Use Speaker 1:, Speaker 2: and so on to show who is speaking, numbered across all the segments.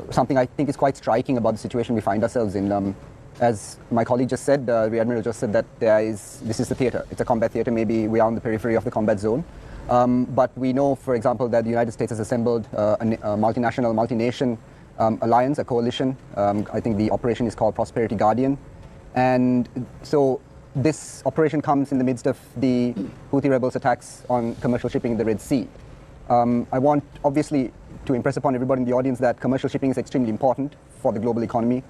Speaker 1: Something I think is quite striking about the situation we find ourselves in. As my colleague just said, the Admiral just said that this is the theater. It's a combat theater. Maybe we are on the periphery of the combat zone. But we know, for example, that the United States has assembled a multinational, multi-nation alliance, a coalition. I think the operation is called Prosperity Guardian. And so this operation comes in the midst of the Houthi rebels' attacks on commercial shipping in the Red Sea. I want, obviously, to impress upon everybody in the audience that commercial shipping is extremely important for the global economy,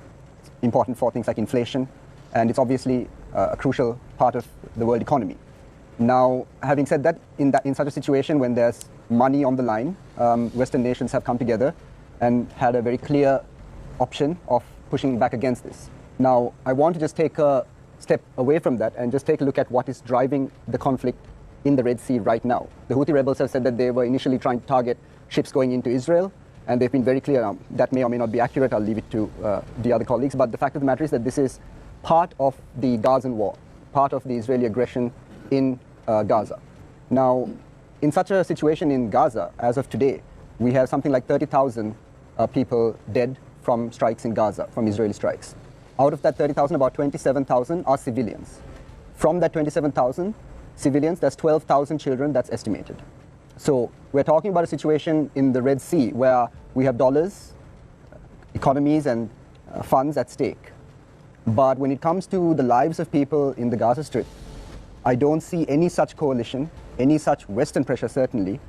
Speaker 1: important for things like inflation, and it's obviously a crucial part of the world economy. Now, having said that, in such a situation when there's money on the line, Western nations have come together and had a very clear option of pushing back against this. Now, I want to just take a step away from that and just take a look at what is driving the conflict in the Red Sea right now. The Houthi rebels have said that they were initially trying to target ships going into Israel, and they've been very clear. That may or may not be accurate. I'll leave it to the other colleagues. But the fact of the matter is that this is part of the Gazan war, part of the Israeli aggression in Gaza. Now, in such a situation in Gaza, as of today, we have something like 30,000 people dead from strikes in Gaza, from Israeli strikes. Out of that 30,000, about 27,000 are civilians. From that 27,000 civilians, there's 12,000 children that's estimated. So we're talking about a situation in the Red Sea where we have dollars, economies, and funds at stake. But when it comes to the lives of people in the Gaza Strip, I don't see any such coalition, any such Western pressure, certainly.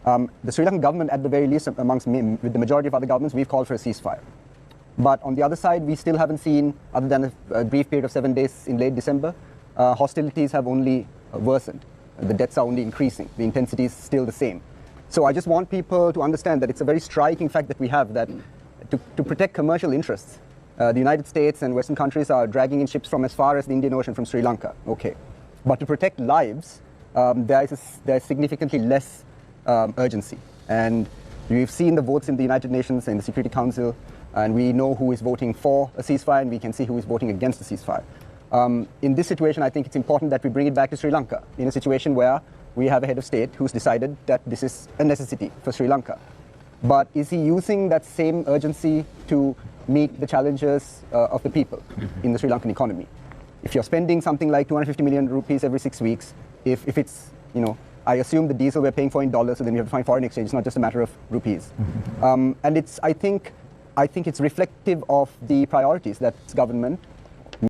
Speaker 1: The Sri Lankan government, at the very least, with the majority of other governments, we've called for a ceasefire. But on the other side, we still haven't seen, other than a brief period of 7 days in late December, hostilities have only worsened. The deaths are only increasing. The intensity is still the same. So I just want people to understand that it's a very striking fact that we have that to protect commercial interests, the United States and Western countries are dragging in ships from as far as the Indian Ocean from Sri Lanka. Okay. But to protect lives, there is significantly less urgency. And we've seen the votes in the United Nations and the Security Council, and we know who is voting for a ceasefire, and we can see who is voting against a ceasefire. In this situation, I think it's important that we bring it back to Sri Lanka, in a situation where we have a head of state who's decided that this is a necessity for Sri Lanka. But is he using that same urgency to meet the challenges of the people in the Sri Lankan economy? If you're spending something like 250 million rupees every 6 weeks, if it's, I assume the diesel we're paying for in dollars, so then you have to find foreign exchange. It's not just a matter of rupees. And I think it's reflective of the priorities that this government